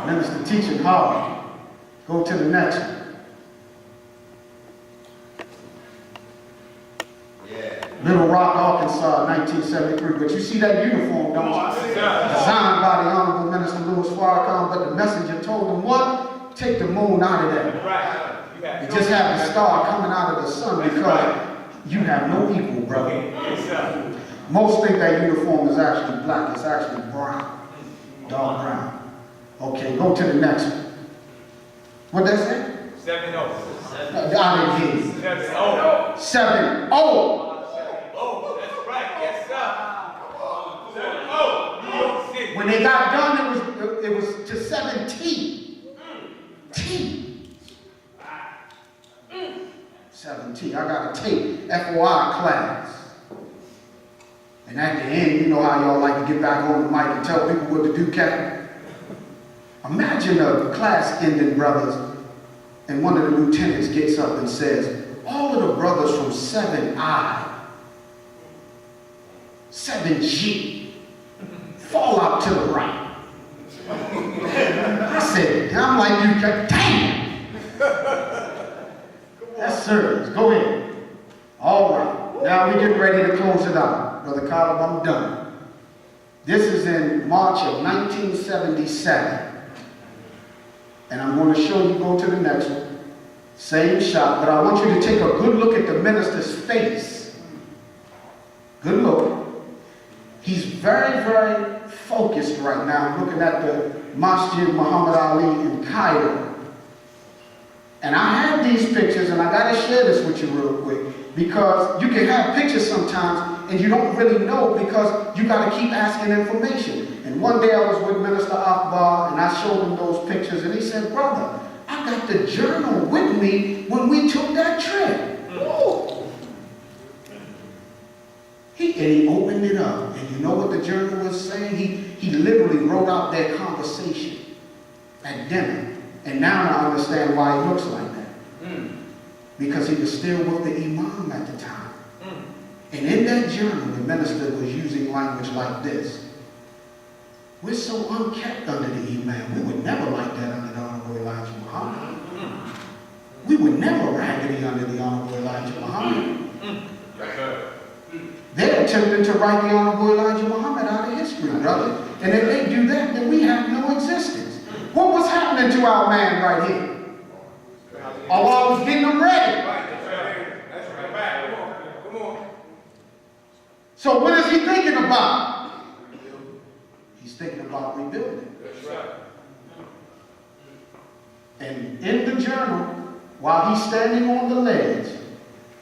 Minister teaching hard. Go to the next one. Little Rock, Arkansas, 1973. But you see that uniform, don't you? Designed by the Honorable Minister Louis Farrakhan, but the messenger told him what? Take the moon out of that. You just have the star coming out of the sun because you have no equal, brother. Most think that uniform is actually black. It's actually brown. Dark brown. Okay, go to the next one. What did that say? 7-0. I didn't hear you. 7-0. 7-0. Oh, that's right. Yes, sir. 7-0. New York City. When they got done, it was to 17. T. 17. I got a tape, FOI class. And at the end, you know how y'all like to get back on the mic and tell people what to do, Captain? Imagine a class ending, brothers, and one of the lieutenants gets up and says, all of the brothers from 7I, 7G, fall out to the right. I said, I'm like, you, damn! That's serious. Go ahead. All right. Now we get ready to close it out. Brother Caleb, I'm done. This is in March of 1977. And I'm going to show you, go to the next one. Same shot, but I want you to take a good look at the minister's face. Good look. He's very, very focused right now, looking at the Masjid Muhammad Ali in Cairo. And I have these pictures, and I got to share this with you real quick, because you can have pictures sometimes, and you don't really know because you got to keep asking information. And one day I was with Minister Akbar, and I showed him those pictures, and he said, brother, I got the journal with me when we took that trip. Ooh. And he opened it up, and you know what the journal was saying? He literally wrote out their conversation at dinner. And now I understand why he looks like that. Because he was still with the imam at the time. And in that journal, the minister was using language like this. We're so unkept under the imam. We would never like that under the Honorable Elijah Muhammad. We would never raggedy under the Honorable Elijah Muhammad. They're attempting to write the Honorable Elijah Muhammad out of history, brother. And if they do that, then we have no existence. What was happening to our man right here? Allah was getting them ready. That's right. Come on. So what is he thinking about? He's thinking about rebuilding. That's right. And in the journal, while he's standing on the ledge,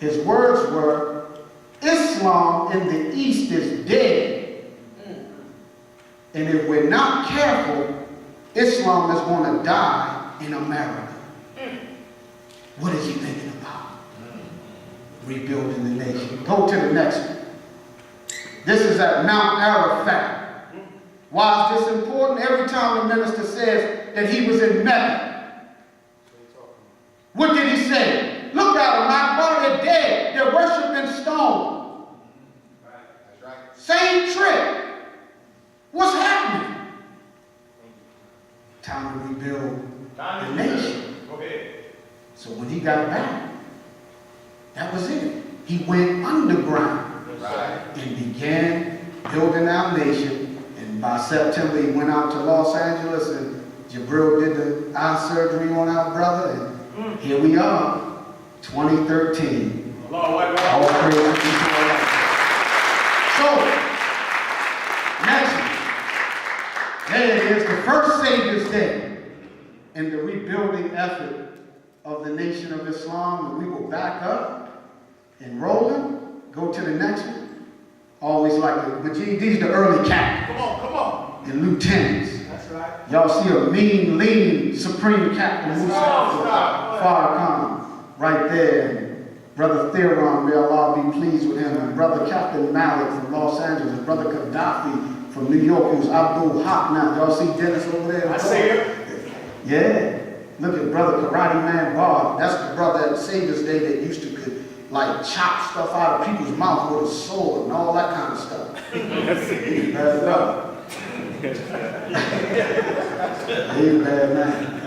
his words were, Islam in the East is dead. And if we're not careful, Islam is going to die in America. What is he thinking about? Rebuilding the nation. Go to the next one. This is at Mount Arafat. Why is this important? Every time the minister says that he was in Mecca, what did he say? Look at them, my brother, they're dead. They're worshiping stone. That's right. Same trick. What's happening? Time to rebuild the nation. Go ahead. So when he got back, that was it. He went underground and began building our nation. And by September, he went out to Los Angeles, and Jabril did the eye surgery on our brother. And here we are, 2013. All praise to Allah. So, next one. There it is, the first Savior's Day in the rebuilding effort of the Nation of Islam. And we will back up and rolling. Go to the next one. Always like the Majid, these are the early captains. Come on. And lieutenants. That's right. Y'all see a mean, lean, supreme captain, Musa Farrakhan, right there. And Brother Theron, may Allah be pleased with him. And Brother Captain Malik from Los Angeles. And Brother Gaddafi from New York, who's Abdul Haq now. Y'all see Dennis over there? I see him. Yeah. Look at Brother Karate Man Bob. That's the brother at Savior's Day that used to could, like, chop stuff out of people's mouth with a sword and all that kind of stuff. That's brother. He's a bad man.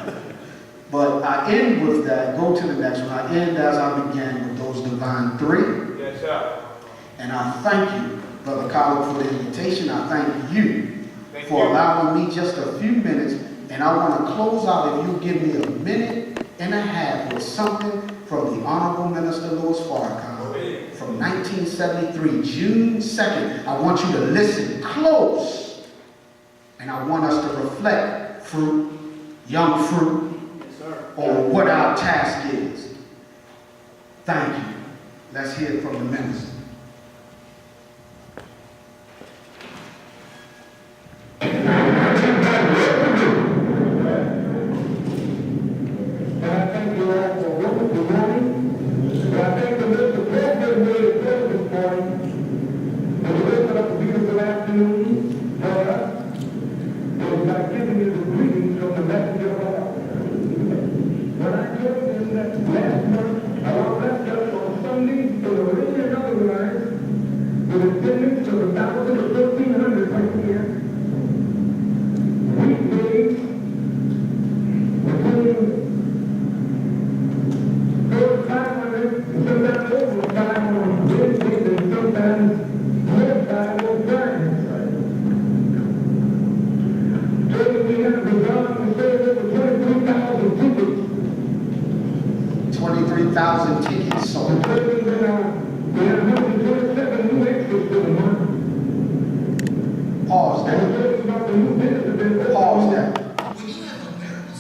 But I end with that, go to the next one. I end as I began with those divine three. Yes, sir. And I thank you, Brother Collins, for the invitation. I thank you for allowing me just a few minutes. And I want to close out, if you give me a minute and a half with something from the Honorable Minister Louis Farrakhan from 1973, June 2nd. I want you to listen close. And I want us to reflect fruit, young fruit, on what our task is. Thank you. Let's hear it from the minister. Pause that.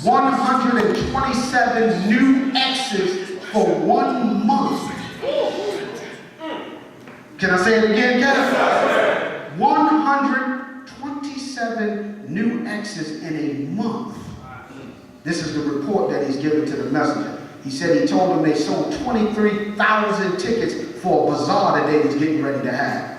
127 new exits for 1 month. Can I say it again, Kevin? 127 new exits in a month. This is the report that he's given to the messenger. He said he told them they sold 23,000 tickets for a bazaar that they was getting ready to have.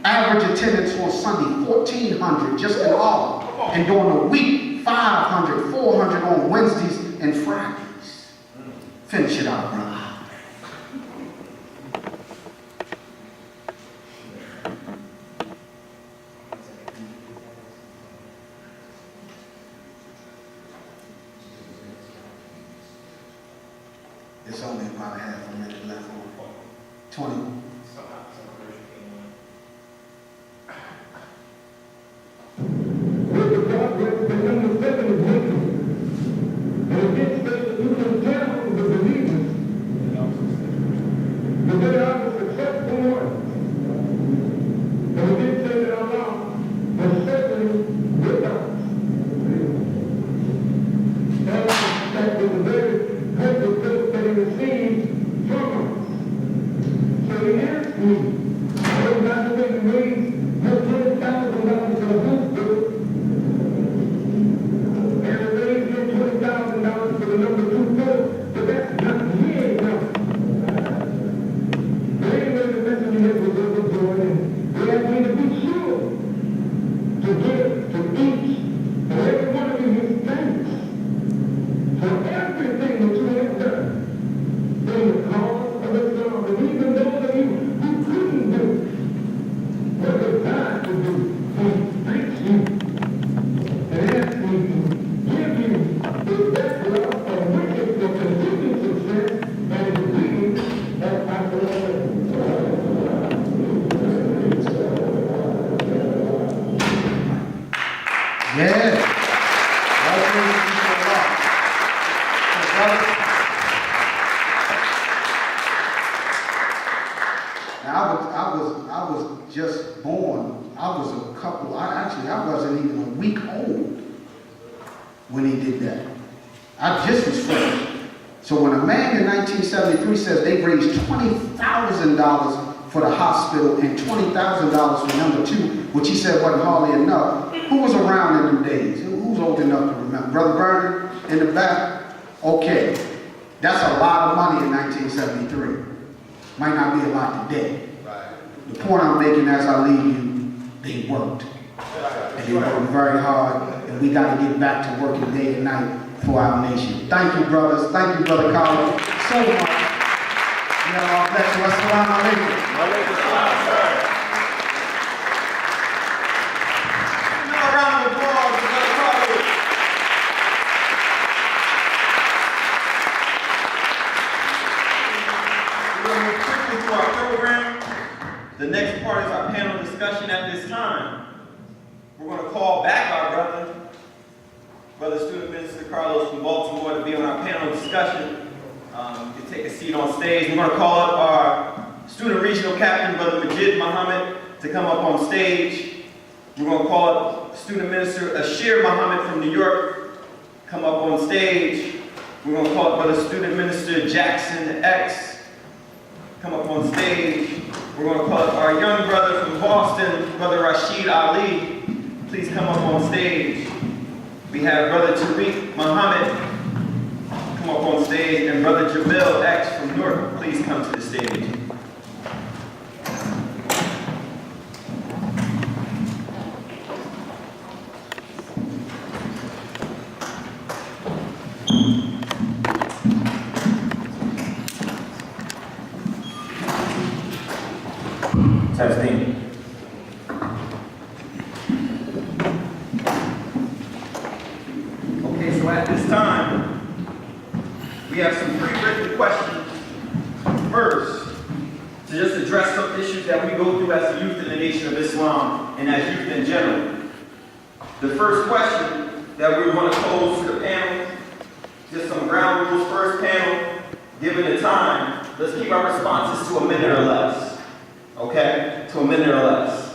Average attendance on Sunday, 1,400 just in all. And during the week, 500, 400 on Wednesdays and Fridays. Finish it out, brother. It's only about a half a minute left on 20. I was just born. I wasn't even a week old when he did that. I just was fresh. So when a man in 1973 says they raised $20,000 for the hospital and $20,000 for number 2, which he said wasn't hardly enough, who was around in them days? Who's old enough to remember? Brother Vernon in the back? Okay. That's a lot of money in 1973. Might not be a lot today. The point I'm making as I leave you, they worked. And they worked very hard, and we got to get back to working day and night for our nation. Thank you, brothers. Thank you, Brother Collins, so much. May Allah bless you. Assalamu alaikum. Another round of applause for Brother Collins. Carlos from Baltimore to be on our panel discussion. You can take a seat on stage. We're going to call up our student regional captain, Brother Majid Muhammad, to come up on stage. We're going to call up student minister Ashir Muhammad from New York, come up on stage. We're going to call up Brother student minister Jackson X, come up on stage. We're going to call up our young brother from Boston, Brother Rashid Ali. Please come up on stage. We have Brother Tariq Muhammad, come up on stage, and Brother Jamil X from Newark, please come to the stage. Testing. Okay, so at this time, we have some pre-written questions. First, to just address some issues that we go through as a youth in the Nation of Islam and as youth in general. The first question that we want to pose to the panel, just some ground rules first panel, given the time, let's keep our responses to a minute or less. Okay, to a minute or less.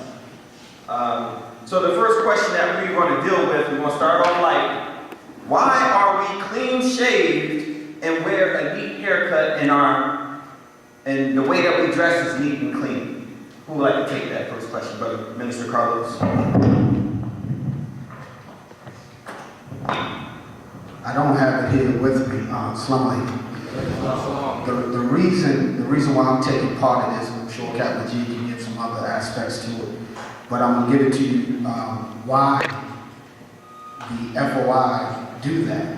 So the first question that we want to deal with, we're going to start off light. Why are we clean shaved and wear a neat haircut and the way that we dress is neat and clean? Who would like to take that first question, Brother Minister Carlos? I don't have it here with me, Slumley. The reason why I'm taking part in this, I'm sure Captain G can give some other aspects to it, but I'm gonna give it to you why the FOI do that.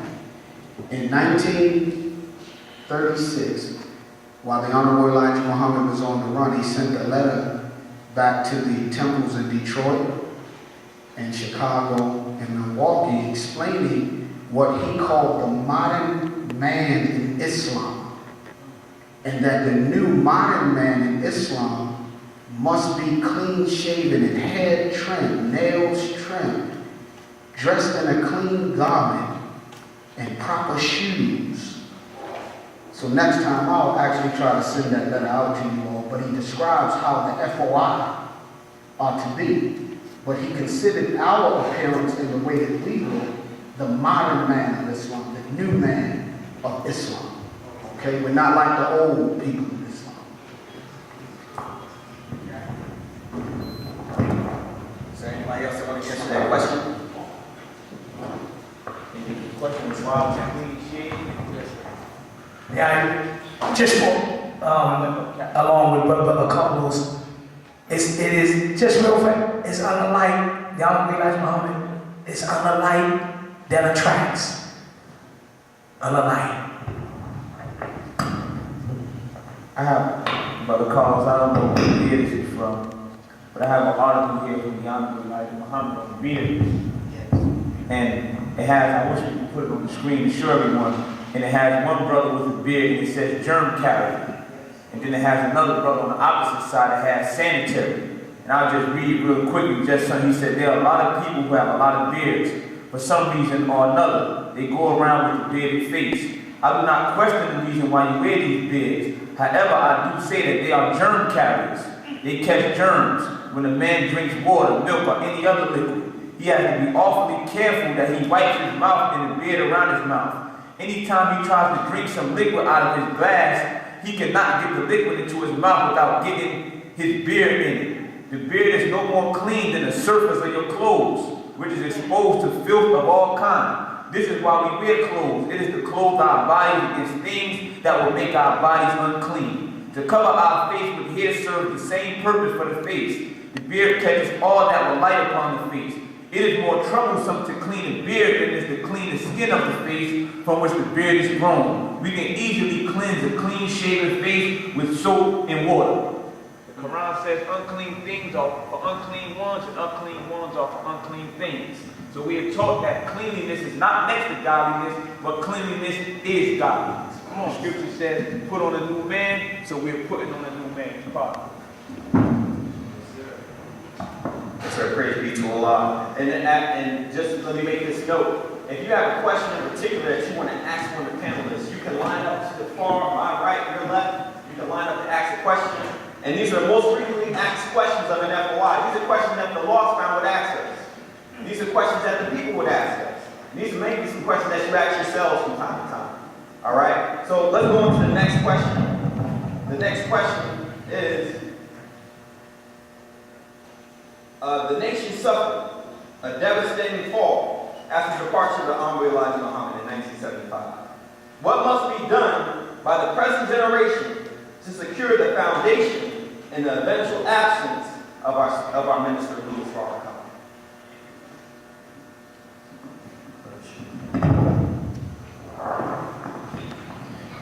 In 1936, while the Honorable Elijah Muhammad was on the run, he sent a letter back to the temples in Detroit and Chicago and Milwaukee explaining what he called the modern man in Islam, and that the new modern man in Islam must be clean shaven and head trimmed, nails trimmed, dressed in a clean garment, and proper shoes. So next time I'll actually try to send that letter out to you all, but he describes how the FOI are to be. But he considered our appearance in the way that we look the modern man of Islam, the new man of Islam. Okay, we're not like the old people of Islam. Is there anybody else that want to answer that question? Any questions? Yeah, just along with Brother Carlos, it is just real fact. It's unlike the Honorable Elijah Muhammad. It's unlike that attracts. Unlike. I have, Brother Carlos, I don't know what beard is it from, but I have an article here from the Honorable Elijah Muhammad on beard. And it has, I wish we could put it on the screen to show everyone, and it has one brother with a beard and it says germ carrier. And then it has another brother on the opposite side that has sanitary. And I'll just read it real quickly, just so he said there are a lot of people who have a lot of beards. For some reason or another, they go around with a bearded face. I do not question the reason why you wear these beards. However, I do say that they are germ carriers. They catch germs. When a man drinks water, milk, or any other liquid, he has to be awfully careful that he wipes his mouth and the beard around his mouth. Anytime he tries to drink some liquid out of his glass, he cannot get the liquid into his mouth without getting his beard in it. The beard is no more clean than the surface of your clothes, which is exposed to filth of all kinds. This is why we wear clothes. It is to clothe our bodies against things that will make our bodies unclean. To cover our face with hair serves the same purpose for the face. The beard catches all that will light upon the face. It is more troublesome to clean a beard than it is to clean the skin of the face from which the beard is grown. We can easily cleanse a clean-shaven face with soap and water. The Quran says unclean things are for unclean ones and unclean ones are for unclean things. So we are taught that cleanliness is not next to godliness, but cleanliness is godliness. The scripture says, put on a new man, so we're putting on a new man. It's sir. Praise be to Allah. And just let me make this note. If you have a question in particular that you want to ask one of the panelists, you can line up to the far, my right, your left. You can line up to ask a question. And these are the most frequently asked questions of an FOI. These are questions that the law firm would ask us. These are questions that the people would ask us. And these may be some questions that you ask yourselves from time to time. All right? So let's go on to the next question. The next question is, the nation suffered a devastating fall after the departure of the Honorable Elijah Muhammad in 1975. What must be done by the present generation to secure the foundation in the eventual absence of our minister, Louis Farrakhan?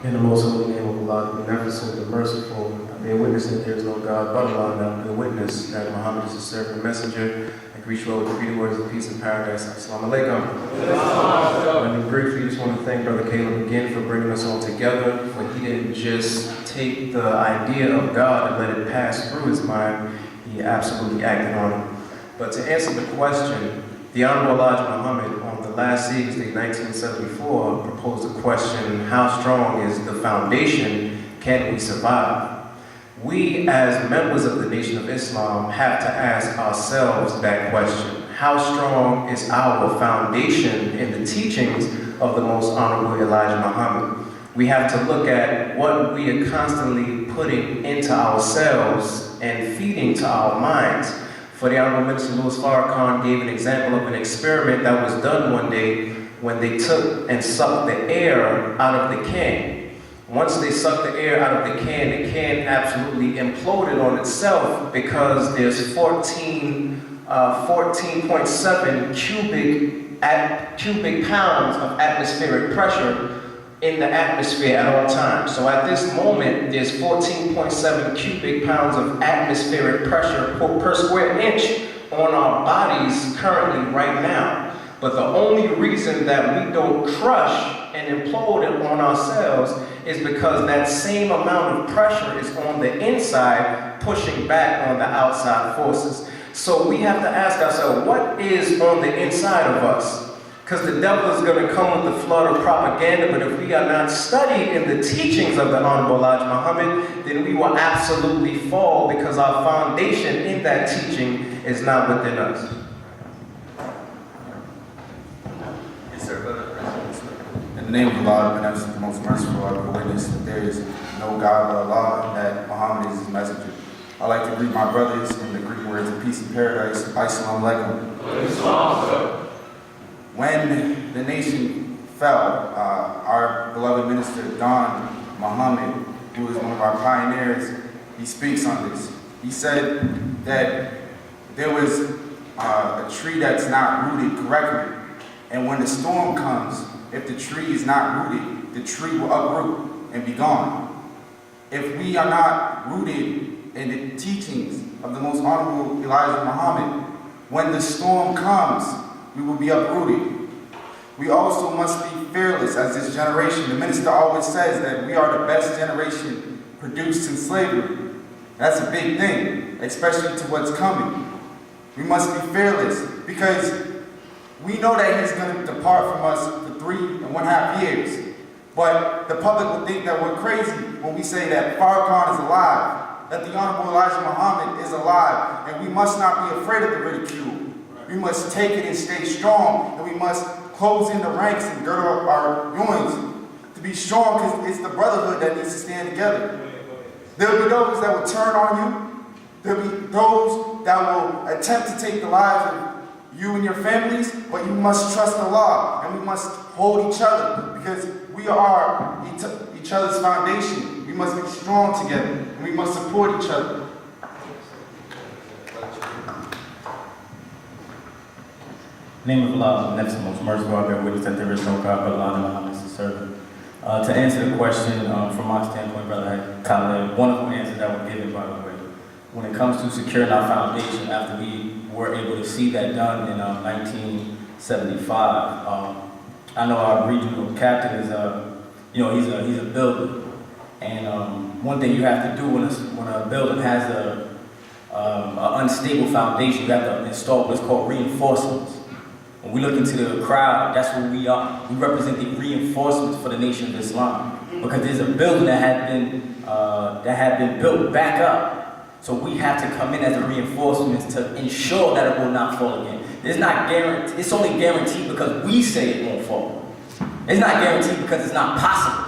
In the most holy name of Allah, the beneficent, the merciful, I bear witness that there is no God but Allah, and I bear witness that Muhammad is a servant and messenger. I greet you all with the words of peace and paradise. Assalamu alaikum. And briefly, just want to thank Brother Caleb again for bringing us all together, for he didn't just take the idea of God and let it pass through his mind, he absolutely acted on it. But to answer the question, the Honorable Elijah Muhammad on the last Eagles Day 1974 proposed a question, how strong is the foundation, can we survive? We as members of the Nation of Islam have to ask ourselves that question. How strong is our foundation in the teachings of the Most Honorable Elijah Muhammad? We have to look at what we are constantly putting into ourselves and feeding to our minds. For the Honorable Minister Louis Farrakhan gave an example of an experiment that was done one day when they took and sucked the air out of the can. Once they sucked the air out of the can absolutely imploded on itself because there's 14.7 cubic pounds of atmospheric pressure in the atmosphere at all times. So at this moment, there's 14.7 cubic pounds of atmospheric pressure per square inch on our bodies currently right now. But the only reason that we don't crush and implode on ourselves is because that same amount of pressure is on the inside pushing back on the outside forces. So we have to ask ourselves, what is on the inside of us? Because the devil is going to come with the flood of propaganda, but if we are not studied in the teachings of the Honorable Elijah Muhammad, then we will absolutely fall because our foundation in that teaching is not within us. Yes, sir. In the name of Allah, the beneficent, the most merciful, I bear witness that there is no God but Allah, and that Muhammad is his messenger. I'd like to greet my brothers in the Greek words of peace and paradise. Assalamu alaikum. When the nation fell, our beloved minister, Don Muhammad, who is one of our pioneers, he speaks on this. He said that there was a tree that's not rooted correctly. And when the storm comes, if the tree is not rooted, the tree will uproot and be gone. If we are not rooted in the teachings of the Most Honorable Elijah Muhammad, when the storm comes, we will be uprooted. We also must be fearless as this generation. The minister always says that we are the best generation produced in slavery. That's a big thing, especially to what's coming. We must be fearless because we know that he's going to depart from us for 3.5 years. But the public will think that we're crazy when we say that Farrakhan is alive, that the Honorable Elijah Muhammad is alive, and we must not be afraid of the ridicule. We must take it and stay strong, and we must close in the ranks and gird up our loins to be strong, because it's the brotherhood that needs to stand together. There will be those that will turn on you. There will be those that will attempt to take the lives of you and your families, but you must trust Allah, and we must hold each other, because we are each other's foundation. We must be strong together, and we must support each other. In the name of Allah, the next most merciful, I bear witness that there is no God but Allah, and Muhammad is his servant. To answer the question, from my standpoint, Brother Khaled, wonderful answer that was given, by the way. When it comes to securing our foundation, after we were able to see that done in 1975, I know our regional captain is, he's a builder. And one thing you have to do when a building has an unstable foundation. You have to install what's called reinforcements. When we look into the crowd, that's what we are. We represent the reinforcements for the Nation of Islam, because there's a building that had been built back up. So we have to come in as a reinforcement to ensure that it will not fall again. It's not guaranteed. It's only guaranteed because we say it won't fall. It's not guaranteed because it's not possible.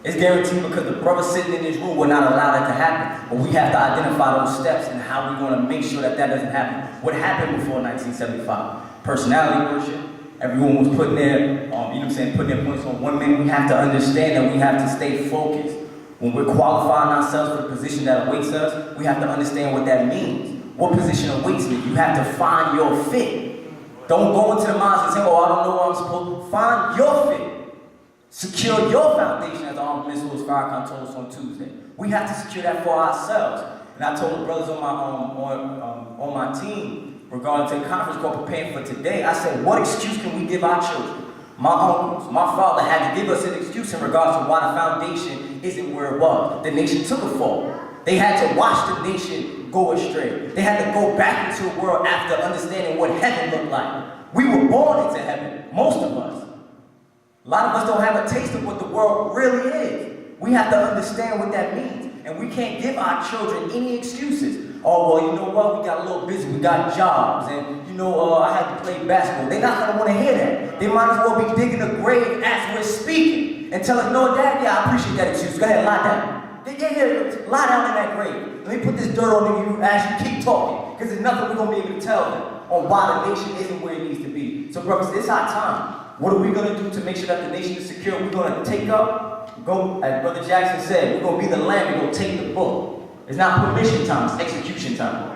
It's guaranteed because the brothers sitting in this room will not allow that to happen. But we have to identify those steps and how we're going to make sure that that doesn't happen. What happened before 1975? Personality worship. Everyone was putting their, putting their points on one man. We have to understand that we have to stay focused. When we're qualifying ourselves for the position that awaits us, we have to understand what that means. What position awaits me? You have to find your fit. Don't go into the mosque and say, oh, I don't know where I'm supposed to. Find your fit. Secure your foundation, as Armed Missiles Farrakhan told us on Tuesday. We have to secure that for ourselves. And I told the brothers on my team regarding to the conference call preparing for today, I said, what excuse can we give our children? My uncles, my father had to give us an excuse in regards to why the foundation isn't where it was. The nation took a fall. They had to watch the nation go astray. They had to go back into a world after understanding what heaven looked like. We were born into heaven, most of us. A lot of us don't have a taste of what the world really is. We have to understand what that means. And we can't give our children any excuses. Oh, well, you know what? We got a little busy. We got jobs. And, I had to play basketball. They're not going to want to hear that. They might as well be digging a grave as we're speaking and telling, no, Dad, yeah, I appreciate that excuse. Go ahead, lie down. Yeah, lie down in that grave. Let me put this dirt on you as you keep talking. Because there's nothing we're going to be able to tell them on why the nation isn't where it needs to be. So, brothers, it's our time. What are we going to do to make sure that the nation is secure? We're going to take up, go, as Brother Jackson said, we're going to be the lamb. We're going to take the book. It's not permission time, it's execution time.